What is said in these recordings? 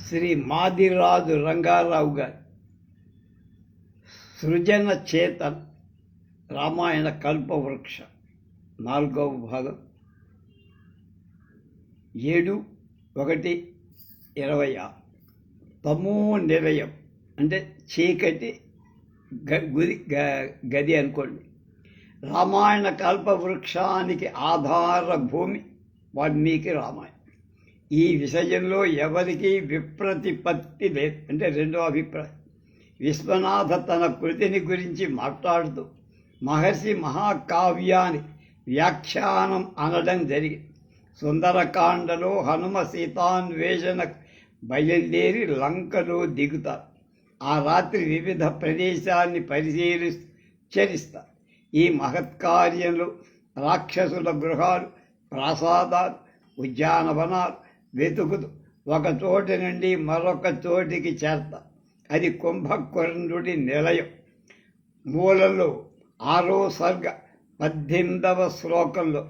శ్రీ మాదిరాజు రంగారావు గారి సృజన చేతన్ రామాయణ కల్పవృక్ష 4వ భాగం 7/1/26. తమో నిలయం అంటే చీకటి గది అనుకోండి. రామాయణ కల్పవృక్షానికి ఆధార భూమి వాల్మీకి రామాయణం. ఈ విషయంలో ఎవరికీ విప్రతిపత్తి లేదు. అంటే రెండో అభిప్రాయం. విశ్వనాథ తన కృతిని గురించి మాట్లాడుతూ మహర్షి మహాకావ్యాన్ని వ్యాఖ్యానం అనడం జరిగింది. సుందరకాండలో హనుమ సీతాన్వేషణ బయలుదేరి లంకలో దిగుతారు. ఆ రాత్రి వివిధ ప్రదేశాన్ని చరిస్తారు. ఈ మహత్కార్యంలో రాక్షసుల గృహాలు, ప్రాసాదాలు, ఉద్యానవనాలు వెతుకుతూ ఒక చోటి నుండి మరొక చోటికి చేరతారు. అది కుంభకర్ణుడి నిలయం. మూలంలో 6వ సర్గ 18వ శ్లోకంలో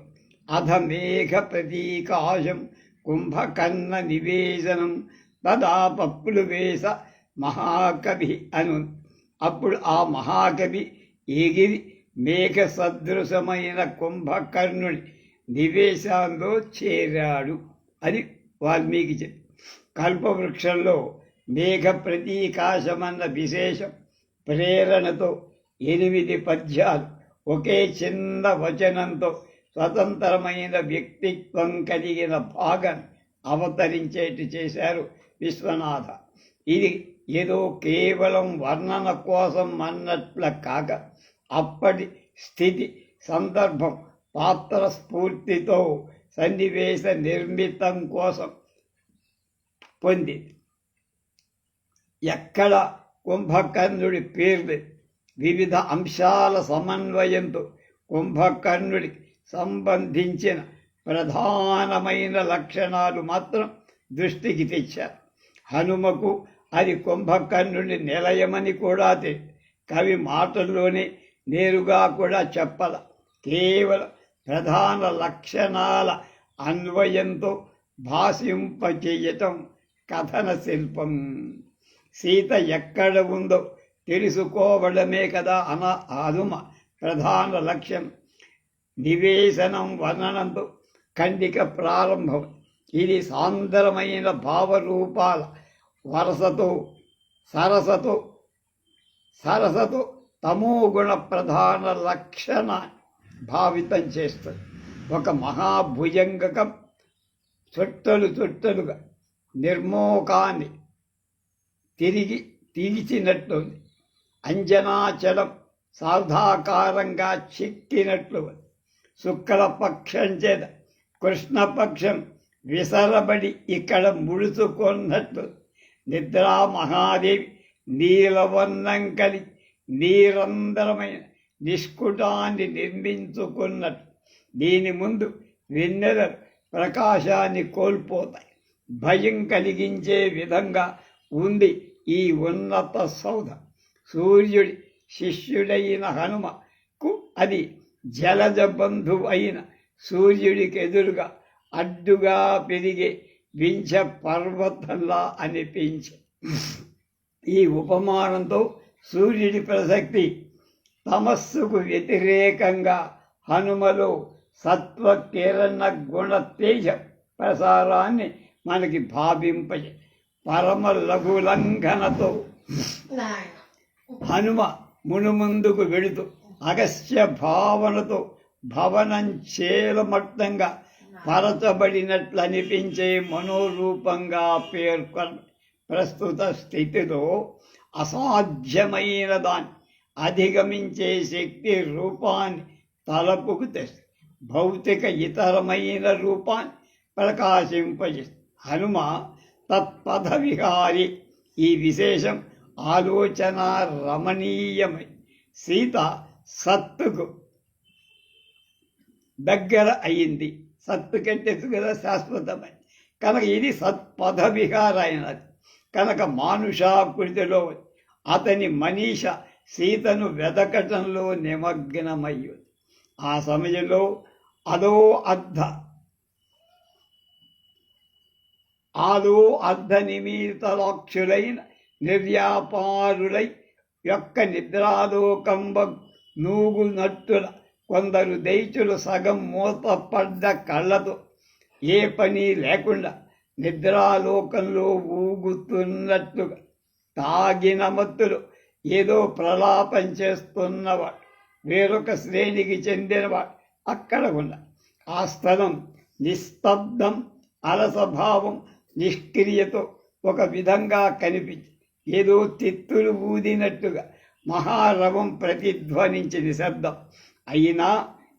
అధమేఘ ప్రతీకాశం కుంభకర్ణ నివేశనం తదా పప్పులు వేస మహాకవి అను. అప్పుడు ఆ మహాకవి ఎగిరి మేఘ సదృశమైన కుంభకర్ణుడి నివేశంలో చేరాడు అని వాల్మీకి చెప్పి. కల్పవృక్షంలో మేఘ ప్రతీకాశమన్న విశేషం ప్రేరణతో 8 పద్యాలు ఒకే చిన్న వచనంతో స్వతంత్రమైన వ్యక్తిత్వం కలిగిన భాగం అవతరించేట్టు చేశారు విశ్వనాథ. ఇది ఏదో కేవలం వర్ణన కోసం అన్నట్ల కాక అప్పటి స్థితి, సందర్భం, పాత్ర స్ఫూర్తితో సన్నివేశ నిర్మితం కోసం పొందింది. ఎక్కడ కుంభకర్ణుడి పేర్లు వివిధ అంశాల సమన్వయంతో కుంభకర్ణుడికి సంబంధించిన ప్రధానమైన లక్షణాలు మాత్రం దృష్టికి తెచ్చారు. హనుమకు అది కుంభకర్ణుడి నిలయమని కూడా కవి మాటల్లోనే నేరుగా కూడా చెప్పల. కేవలం ప్రధాన లక్షణాల అన్వయంతో భాషింపచేయటం కథన శిల్పం. సీత ఎక్కడ ఉందో తెలుసుకోవడమే కదా హనుమ ప్రధాన లక్ష్యం. నివేశనం వర్ణనంతో ఖండిక ప్రారంభం. ఇది సాంద్రమైన భావరూపాల వరసతో సరసతో తమోగుణ ప్రధాన లక్షణాన్ని భావితం చేస్తుంది. ఒక మహాభుజంగకం చుట్టలుగా నిర్మోకాన్ని తీర్చినట్లు, అంజనాచలం సార్ధాకారంగా చిక్కినట్లు, శుక్లపక్షం చేత కృష్ణపక్షం విసరబడి ఇక్కడ ముడుచుకున్నట్లు, నిద్రా మహాదేవి నీలవర్ణం కలిగి నీరందరమైన నిష్కుటాన్ని నిర్మించుకున్నట్లు. దీని ముందు వెన్నెలలు ప్రకాశాన్ని కోల్పోతాయి. భయం కలిగించే విధంగా ఉంది ఈ ఉన్నత సౌధ. సూర్యుడి శిష్యుడైన హనుమకు అది జలజ బంధువు అయిన సూర్యుడికి ఎదురుగా అడ్డుగా పెరిగే వింఛ పర్వతంలా అనిపించే ఈ ఉపమానంతో సూర్యుడి ప్రసక్తి, తమస్సుకు వ్యతిరేకంగా హనుమలో సత్వ కిరణ గుణ తేజ ప్రసారాన్ని మనకి భావింపజే. పరమ లఘులంఘనతో హనుమ మునుముందుకు వెళుతూ అగస్త్య భావనతో భవనం చేలమట్టంగా పరచబడినట్లు అనిపించే మనోరూపంగా పేర్కొన్న ప్రస్తుత స్థితిలో అసాధ్యమైన దాన్ని అధిగమించే శక్తి రూపాన్ని తలపుకు తెస్తుంది. భౌతిక ఇతరమైన రూపాన్ని ప్రకాశింపజేస్తుంది. హనుమ తత్పథ విహారి. ఈ విశేషం ఆలోచన రమణీయమై సీత సత్తుకు దగ్గర అయింది. సత్తు కంటే కదా శాశ్వతమై కనుక ఇది సత్పథ విహారైనది. కనుక మానుషాకృతిలో అతని మనీష సీతను వెదకటంలో నిమగ్నమయ్యింది. ఆ సమయంలో అదో ఆలో అర్ధనిమీలితలాక్షులైన నిర్వ్యాపారులై యొక్క నిద్రాలోకంబ నూగునట్టుల కొందరు దైత్యులు సగం మూతపడ్డ కళ్ళతో ఏ పని లేకుండా నిద్రాలోకంలో ఊగుతున్నట్లుగా తాగిన మత్తులు ఏదో ప్రలాపం చేస్తున్నవాడు వేరొక శ్రేణికి చెందినవాడు అక్కడ ఉన్న ఆ స్థలం నిస్తబ్దం, అలసభావం, నిష్క్రియతో ఒక విధంగా కనిపించి ఏదో తిత్తులు ఊదినట్టుగా మహారవం ప్రతిధ్వనించిన శబ్దం అయినా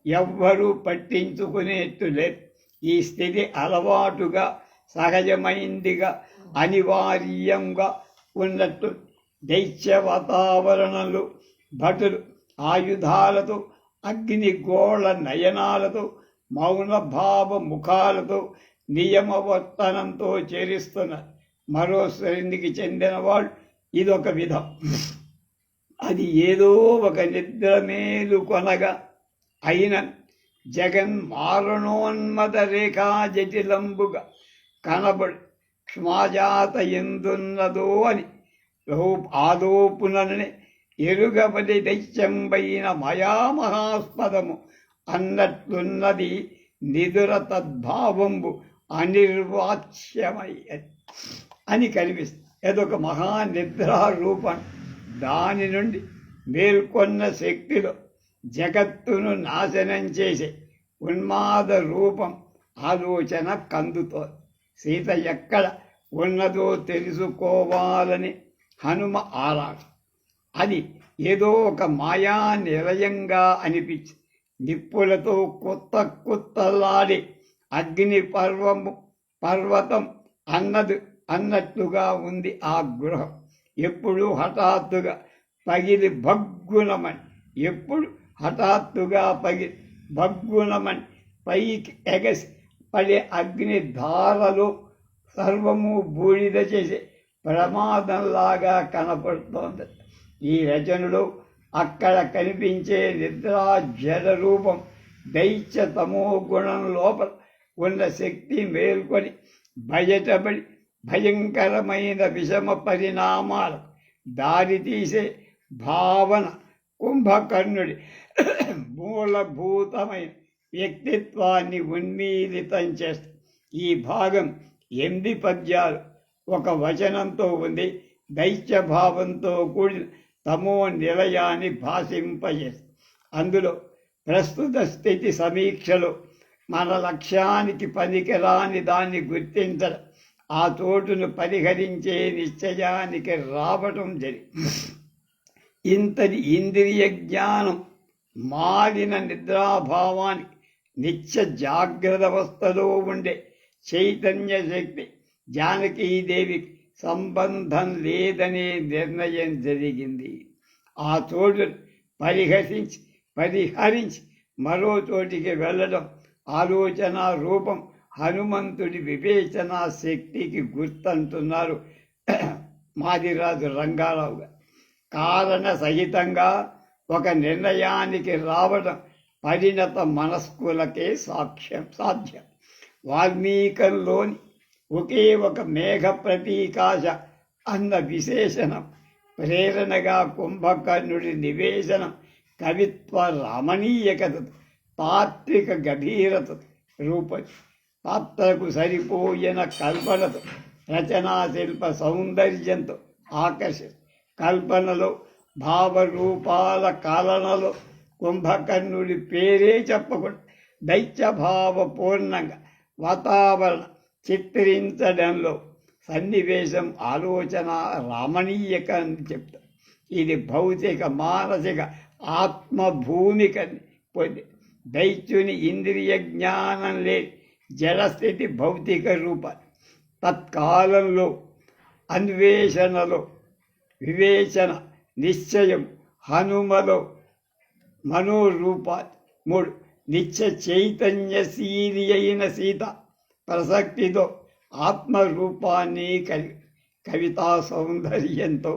ఎవ్వరూ పట్టించుకునేట్టు లేదు. ఈ స్థితి అలవాటుగా, సహజమైందిగా, అనివార్యంగా ఉన్నట్టు దైత్య వాతావరణంలో భటులు ఆయుధాలతో, అగ్నిగోళ నయనాలతో, మౌనభావ ముఖాలతో, నియమవర్తనంతో చేరిస్తున్నారు. మరో శ్రేణికి చెందిన వాళ్ళు ఇదొక విధం. అది ఏదో ఒక నిద్ర మేలుకొనగా అయిన జగన్మారణోన్మద రేఖా జటిలంబుగా కనబడి క్షమాజాత ఎందున్నదో అని ఆలోపుననే ఎరుగబడి దైత్యంబైన మయామహాస్పదము అన్నట్లున్నది నిదుర తద్భావంబు అనిర్వాచ్యమై అని కనిపిస్తుంది. ఏదొక మహానిద్రా రూపం. దాని నుండి మేల్కొన్న శక్తిలో జగత్తును నాశనం చేసే ఉన్మాద రూపం ఆలోచన కందుతోంది. సీత ఎక్కడ ఉన్నదో తెలుసుకోవాలని హనుమ ఆరాటం. అది ఏదో ఒక మాయా నిలయంగా అనిపించి నిప్పులతో కుత్తలాడి అగ్ని పర్వతం అన్నట్లుగా ఉంది ఆ గృహం. ఎప్పుడు హఠాత్తుగా పగిలి భగ్గునమని, ఎప్పుడు హఠాత్తుగా పగిలి భగ్గునమని పైకి ఎగసి పడే అగ్ని ధారలో సర్వము బూడిద చేసే ప్రమాదంలాగా కనపడుతోంది. ఈ రచనలో అక్కడ కనిపించే నిద్రా జడ రూపం దైత్య తమో గుణం లోపల ఉన్న శక్తి మేల్కొని బయటపడి భయంకరమైన విషమ పరిణామాలకు దారితీసే భావన కుంభకర్ణుడి మూలభూతమైన వ్యక్తిత్వాన్ని ఉన్మీలితం చేస్తుంది. ఈ భాగం 8 పద్యాలు ఒక వచనంతో ఉంది. దైత్యభావంతో కూడిన తమో నిలయాన్ని భాషింపజేస్తుంది. అందులో ప్రస్తుత స్థితి సమీక్షలో మన లక్ష్యానికి పనికిరాని దాన్ని గుర్తించడం, ఆ చోటును పరిహరించే నిశ్చయానికి రావటం జరిగింది. ఇంతటి ఇంద్రియ జ్ఞానం మారిన నిద్రాభావానికి నిత్య జాగ్రత్త అవస్థలో ఉండే చైతన్య శక్తి జానకీదేవికి సంబంధం లేదనే నిర్ణయం జరిగింది. ఆ చోటును పరిహరించి మరో చోటికి వెళ్ళడం ఆలోచన రూపం హనుమంతుడి వివేచనా శక్తికి గుర్తంటున్నారు మాదిరాజు రంగారావు గారు. కారణ సహితంగా ఒక నిర్ణయానికి రావడం పరిణత మనస్కులకే సాధ్యం. వాల్మీకంలోని ఒకే ఒక మేఘ ప్రతీకాశ అన్న విశేషణం ప్రేరణగా కుంభకర్ణుడి నివేశనం కవిత్వ రమణీయకతతో, తాత్విక గభీరతతో రూపొంది పాత్రకు సరిపోయిన కల్పనతో, రచనా శిల్ప సౌందర్యంతో ఆకర్షిస్తుంది. కల్పనలో భావరూపాల కాలనలో కుంభకర్ణుడి పేరే చెప్పకుండా దైత్యభావపూర్ణంగా వాతావరణ చిత్రించడంలో సన్నివేశం ఆలోచన రమణీయక అని చెప్తాం. ఇది భౌతిక మానసిక ఆత్మభూమికని పొంది దైత్యుని ఇంద్రియ జ్ఞానం లేని జడస్థితి భౌతిక రూపాలు. తత్కాలంలో అన్వేషణలో వివేచన నిశ్చయం హనుమలో మనోరూపాలు. 3 నిత్య చైతన్యశీలి అయిన సీత ప్రసక్తితో ఆత్మరూపాన్ని కవితా సౌందర్యంతో,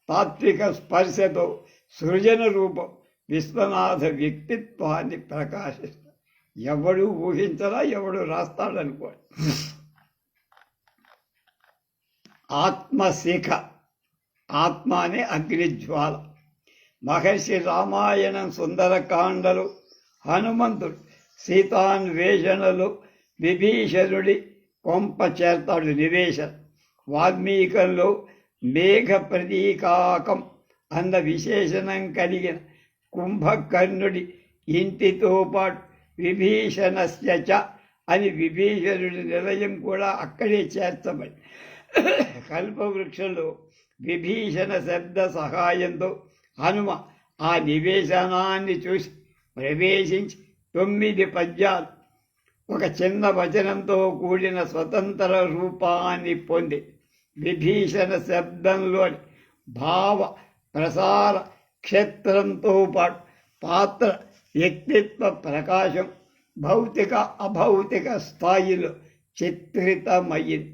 తాత్విక స్పర్శతో సృజన రూపం విశ్వనాథ వ్యక్తిత్వాన్ని ప్రకాశిస్తాడు. ఎవడు ఊహించరా, ఎవడు రాస్తాడనుకోండి. ఆత్మశిఖ. ఆత్మ అనే అగ్నిజ్వాల. మహర్షి రామాయణం సుందరకాండలు, హనుమంతుడు సీతాన్వేషణలు, విభీషణుడి కొంప చేర్తాడు నివేశన. వాల్మీకంలో మేఘ ప్రతీకాకం అన్న విశేషణం కలిగిన కుంభకర్ణుడి ఇంటితో పాటు విభీషణస్య చ అని విభీషణుడి నిలయం కూడా అక్కడే చేర్చబడి కల్పవృక్షంలో విభీషణ శబ్ద సహాయంతో హనుమ ఆ నివేశనాన్ని చూసి ప్రవేశించి 9 పద్యాలు ఒక చిన్న వచనంతో కూడిన స్వతంత్ర రూపాన్ని పొంది విభీషణ శబ్దంలోని భావ ప్రసార క్షేత్రంతో పాటు పాత్ర వ్యక్తిత్వ ప్రకాశం భౌతిక అభౌతిక స్థాయిలో చిత్రితమయ్యింది.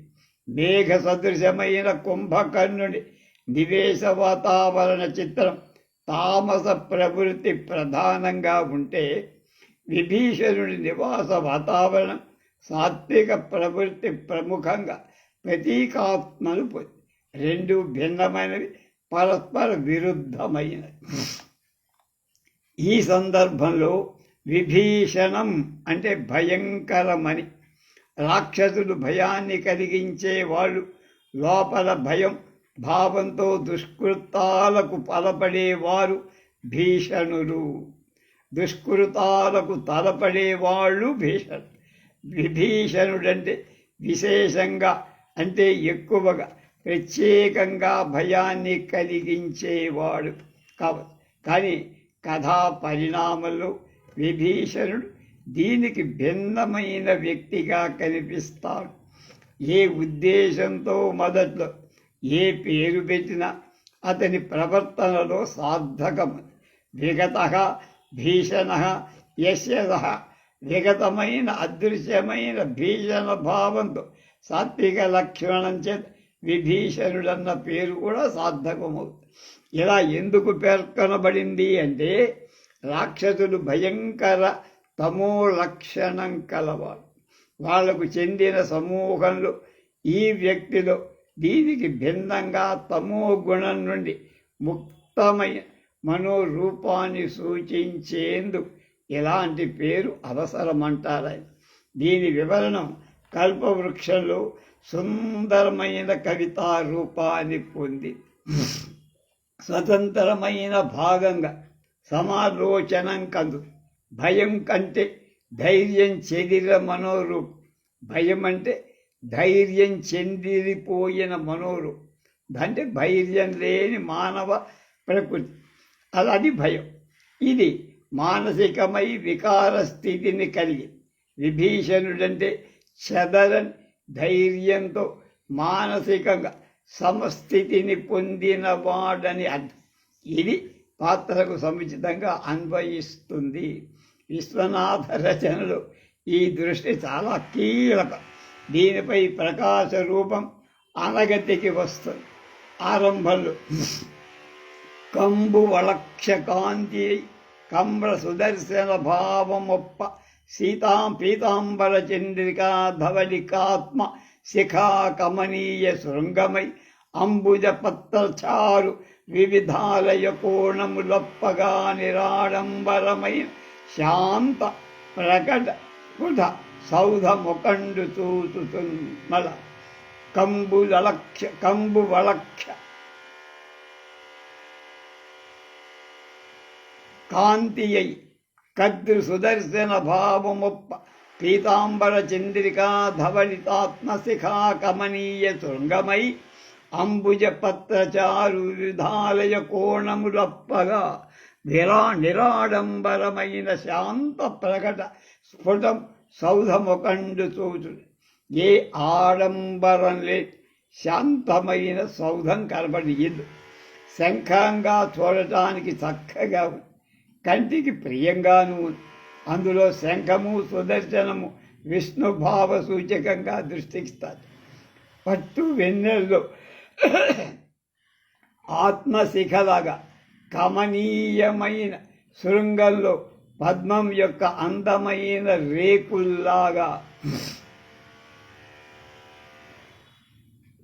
మేఘ సదృశమైన కుంభకర్ణుడి నివేశ వాతావరణ చిత్రం తామస ప్రవృత్తి ప్రధానంగా ఉంటే, విభీషణుడి నివాస వాతావరణం సాత్విక ప్రవృత్తి ప్రముఖంగా ప్రతీకాత్మను పొంది. రెండు భిన్నమైనవి, పరస్పర విరుద్ధమైనవి. ఈ సందర్భంలో విభీషణం అంటే భయంకరమని, రాక్షసుడు భయాన్ని కలిగించేవాళ్ళు, లోపల భయం భావంతో దుష్కృతాలకు పాల్పడేవారు భీషణులు, దుష్కృతాలకు తలపడేవాళ్ళు భీషణుడు. విభీషణుడంటే విశేషంగా అంటే ఎక్కువగా ప్రత్యేకంగా భయాన్ని కలిగించేవాడు కావచ్చు. కానీ కథా పరిణామంలో విభీషణుడు దీనికి భిన్నమైన వ్యక్తిగా కనిపిస్తాడు. ఏ ఉద్దేశంతో మొదట్లో ఏ పేరు పెట్టినా అతని ప్రవర్తనలో సార్థకం. విగత భీషణ యశద, విగతమైన అదృశ్యమైన భీషణ భావంతో సాత్విక లక్షణం చేత విభీషణుడన్న పేరు కూడా సార్థకమవుతుంది. ఇలా ఎందుకు పేర్కొనబడింది అంటే, రాక్షసుడు భయంకర తమో లక్షణం కలవాడు. వాళ్లకు చెందిన సమూహంలో ఈ వ్యక్తిలో దీనికి భిన్నంగా తమో గుణం నుండి ముక్తమైన మనోరూపాన్ని సూచించేందుకు ఇలాంటి పేరు అవసరమంటారని. దీని వివరణం కల్పవృక్షంలో సుందరమైన కవితా రూపాన్ని పొంది. స్వతంత్రమైన భాగంగా సమాలోచనం కందు. భయం కంటే ధైర్యం చెదిర మనోరూపం. భయం అంటే ధైర్యం చెందిరిపోయిన మనోరూపం, అంటే ధైర్యం లేని మానవ ప్రకృతి, అది భయం. ఇది మానసికమై వికార స్థితిని కలిగి. విభీషణుడంటే చెదరని ధైర్యంతో మానసికంగా సమస్థితిని పొందినవాడని అర్థం. ఇది పాత్రకు సముచితంగా అన్వయిస్తుంది. విశ్వనాథ రచనలో ఈ దృష్టి చాలా కీలకం. దీనిపై ప్రకాశ రూపం అనగతికి వస్తుంది. ఆరంభంలో కంబు వలక్ష కాంతి కంబ్ర సుదర్శన భావమొప్ప సీతాం పీతాంబర చంద్రికా ధవళికాత్మ శిఖా కమనీయ శృంగమై అంబుజ పత్రచారు వివిధాలయ కోణములొప్పగా నిరాడంబరమైన శాంత ప్రకట కుట సౌధముకండు చూచుతున్మల కంబు వలక్ష కాంతియై కద్రు సుదర్శన భావమొప్ప పీతాంబర చంద్రికా ధవళితాత్మశిఖా కమనీయ శృంగమై అంబుజ పత్రచారు విధాలయ కోణములప్పగా నిరాడంబరమైన శాంత ప్రకట స్ఫుటం సౌధముకండు చూచు. ఏ ఆడంబరం లేదు, శాంతమైన సౌధం కనబడింది. శంఖంగా చూడటానికి చక్కగా ఉంది, కంటికి ప్రియంగాను ఉంది. అందులో శంఖము సుదర్శనము విష్ణుభావ సూచకంగా దృష్టిస్తారు. పట్టు వెన్నెల్లో ఆత్మశిఖలాగా కమనీయమైన శృంగంలో పద్మం యొక్క అందమైన రేకుల్లాగా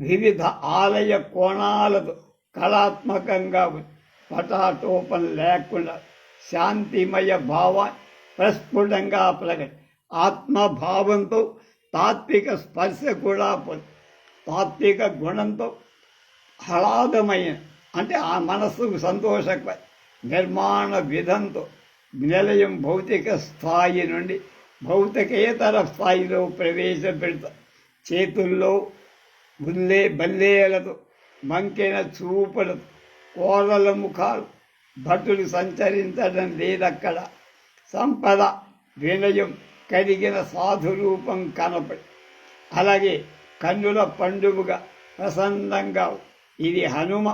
వివిధ ఆలయ కోణాలతో కళాత్మకంగా ఉంది. పటాటోపం లేకుండా శాంతిమయ భావాన్ని ప్రస్ఫుటంగా ప్రకటి ఆత్మభావంతో తాత్విక స్పర్శ కూడా పొంది తాత్విక గుణంతో ఆహ్లాదమైన అంటే ఆ మనస్సుకు సంతోషక నిర్మాణ విధంతో నిలయం భౌతిక స్థాయి నుండి భౌతికేతర స్థాయిలో ప్రవేశపెడతారు. చేతుల్లో బల్లేలతో మంకెన చూపులతో కోరల ముఖాలు భటులు సంచరించడం లేదక్కడ. సంపద వినయం కలిగిన సాధురూపం కనపడి అలాగే కన్నుల పండుగగా ప్రసన్నంగా ఇది హనుమ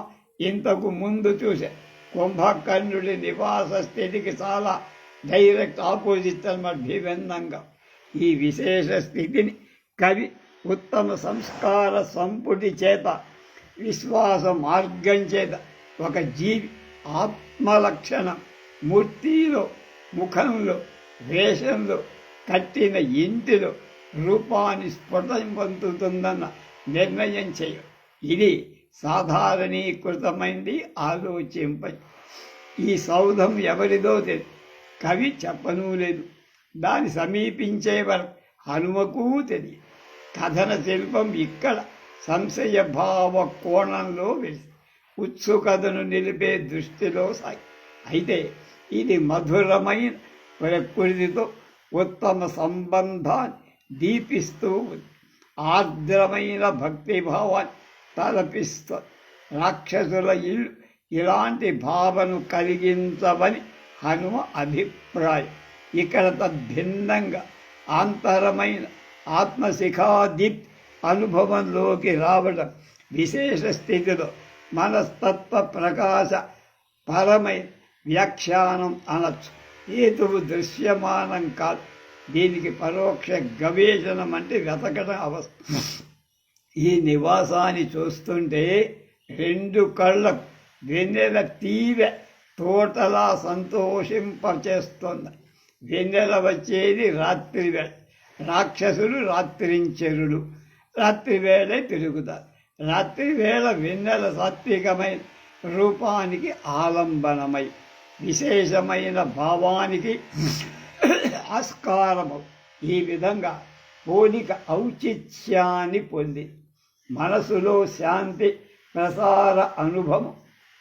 ఇంతకు ముందు చూసే కుంభకర్ణుడి నివాస స్థితికి చాలా డైరెక్ట్ ఆపోజిట్ అన్నమాట. భిన్నంగా ఈ విశేష స్థితిని కవి ఉత్తమ సంస్కార సంపుటి చేత విశ్వాస మార్గం చేత ఒక జీవి ఆత్మలక్షణం మూర్తిలో ముఖంలో వేషంలో కట్టిన ఇంటిలో రూపాన్ని స్ఫుటం నిర్ణయం చేయ ఇది సాధారణీకృతమైంది. ఆలోచింప ఈ సౌధం ఎవరిదో తెలియదు, కవి చెప్పనూ లేదు. దాన్ని సమీపించే వరకు హనుమకు తెలియదు. కథన శిల్పం ఇక్కడ సంశయ భావ కోణంలో వెలిసి ఉత్సుకతను నిలిపే దృష్టిలో సాగి అయితే ఇది మధురమైన ప్రకృతితో ఉత్తమ సంబంధాన్ని దీపిస్తూ ఉంది. ఆర్ద్రమైన భక్తిభావాన్ని తలపిస్తూ రాక్షసుల ఇల్లు ఇలాంటి భావను కలిగించవని హనుమ అభిప్రాయం. ఇక్కడ తద్భిన్నంగా ఆంతరమైన ఆత్మశిఖాదీప్ అనుభవంలోకి రావడం విశేష స్థితిలో మనస్తత్వ ప్రకాశ పరమైన వ్యాఖ్యానం అనొచ్చు. హేతువు దృశ్యమానం కాదు, దీనికి పరోక్ష గవేషణం అంటే వెతకడం అవసరం. ఈ నివాసాన్ని చూస్తుంటే రెండు కళ్ళకు వెన్నెల తీవె తోటలా సంతోషింపచేస్తుంది. వెన్నెల వచ్చేది రాత్రి వేళ, రాక్షసులు రాత్రించరుడు రాత్రి వేళ తిరుగుతారు. రాత్రి వేళ వెన్నెల సాత్వికమైన రూపానికి ఆలంబనమై విశేషమైన భావానికి ఆస్కారము. ఈ విధంగా పోలిక ఔచిత్యాన్ని పొంది మనసులో శాంతి ప్రసార అనుభవం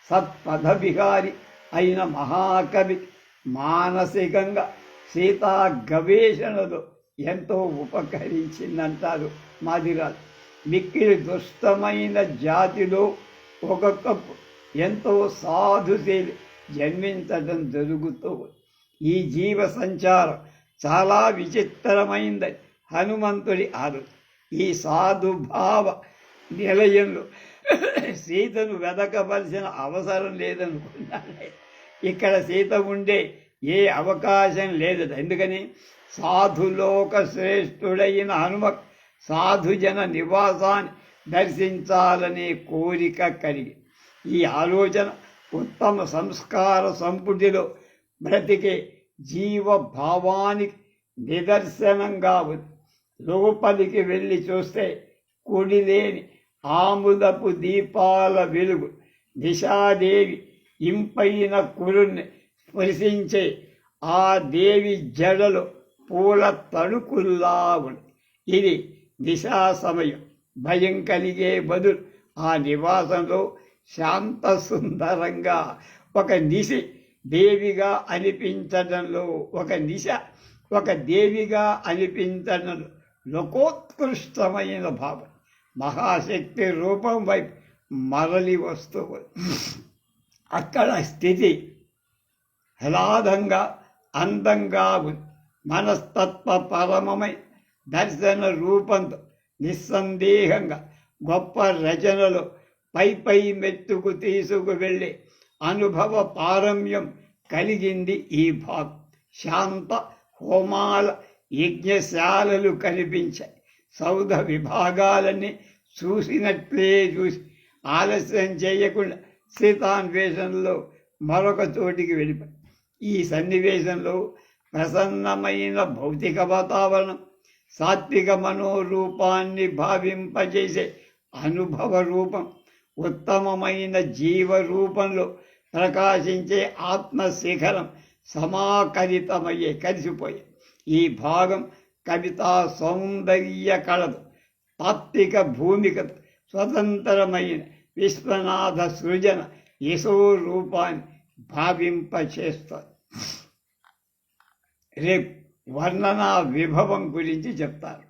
సత్పథ విహారి అయిన మహాకవి మానసికంగా సీతా గవేషణలో ఎంతో ఉపకరించిందంటారు మాదిరాజు. మిక్కిలి దుష్టమైన జాతిలో ఒక్కొక్కప్పుడు ఎంతో సాధుశీలి జన్మించడం జరుగుతూ ఈ జీవ సంచారం చాలా విచిత్రమైందని హనుమంతుడి ఆలోచన. ఈ సాధుభావ నిలయంలో సీతను వెదకవలసిన అవసరం లేదనుకున్నాను. ఇక్కడ సీత ఉండే ఏ అవకాశం లేదు. ఎందుకని సాధులోక శ్రేష్ఠుడైన హనుమ సాధుజన నివాసాన్ని దర్శించాలనే కోరిక కలిగి ఈ ఆలోచన ఉత్తమ సంస్కార సంపుటిలో బ్రతికే జీవభావానికి నిదర్శనంగా ఉంది. లోపలికి వెళ్ళి చూస్తే కుడిలేని ఆముదపు దీపాల వెలుగు దిశాదేవి ఇంపైన కురుణ్ణి స్పృశించే ఆ దేవి జడలో పూల తణుకుల్లా ఉంది. ఇది దిశా సమయం. భయం కలిగే బదులు ఆ నివాసంలో శాంత సుందరంగా ఒక నిశి దేవిగా అనిపించడంలో ఒక దేవిగా అనిపించడంలో లోకోత్కృష్టమైన భావం మహాశక్తి రూపం వైపు మరలి వస్తూ అక్కడ స్థితి హ్లాదంగా అందంగా ఉంది. మనస్తత్వ పరమమై దర్శన రూపంతో నిస్సందేహంగా గొప్ప రచనలో పై మెట్టుకు తీసుకువెళ్ళే అనుభవ పారమ్యం కలిగింది ఈ భాగం. శాంత హోమాల యజ్ఞశాలలు కనిపించాయి. సౌధ విభాగాలన్నీ చూసినట్లే చూసి ఆలస్యం చేయకుండా సీతాన్వేషణలో మరొక చోటికి వెళ్ళిపోయి ఈ సన్నివేశంలో ప్రసన్నమైన భౌతిక వాతావరణం సాత్విక మనోరూపాన్ని భావింపజేసే అనుభవ రూపం, ఉత్తమమైన జీవ రూపంలో ప్రకాశించే ఆత్మశిఖరం సమాకరితమయ్యే, కలిసిపోయే ఈ భాగం కవితా సౌందర్య కళదు, తాత్విక భూమికతో స్వతంత్రమైన విశ్వనాథ సృజన యశో రూపాన్ని భావింపచేస్తారు. రేపు వర్ణనా విభవం గురించి చెప్తారు.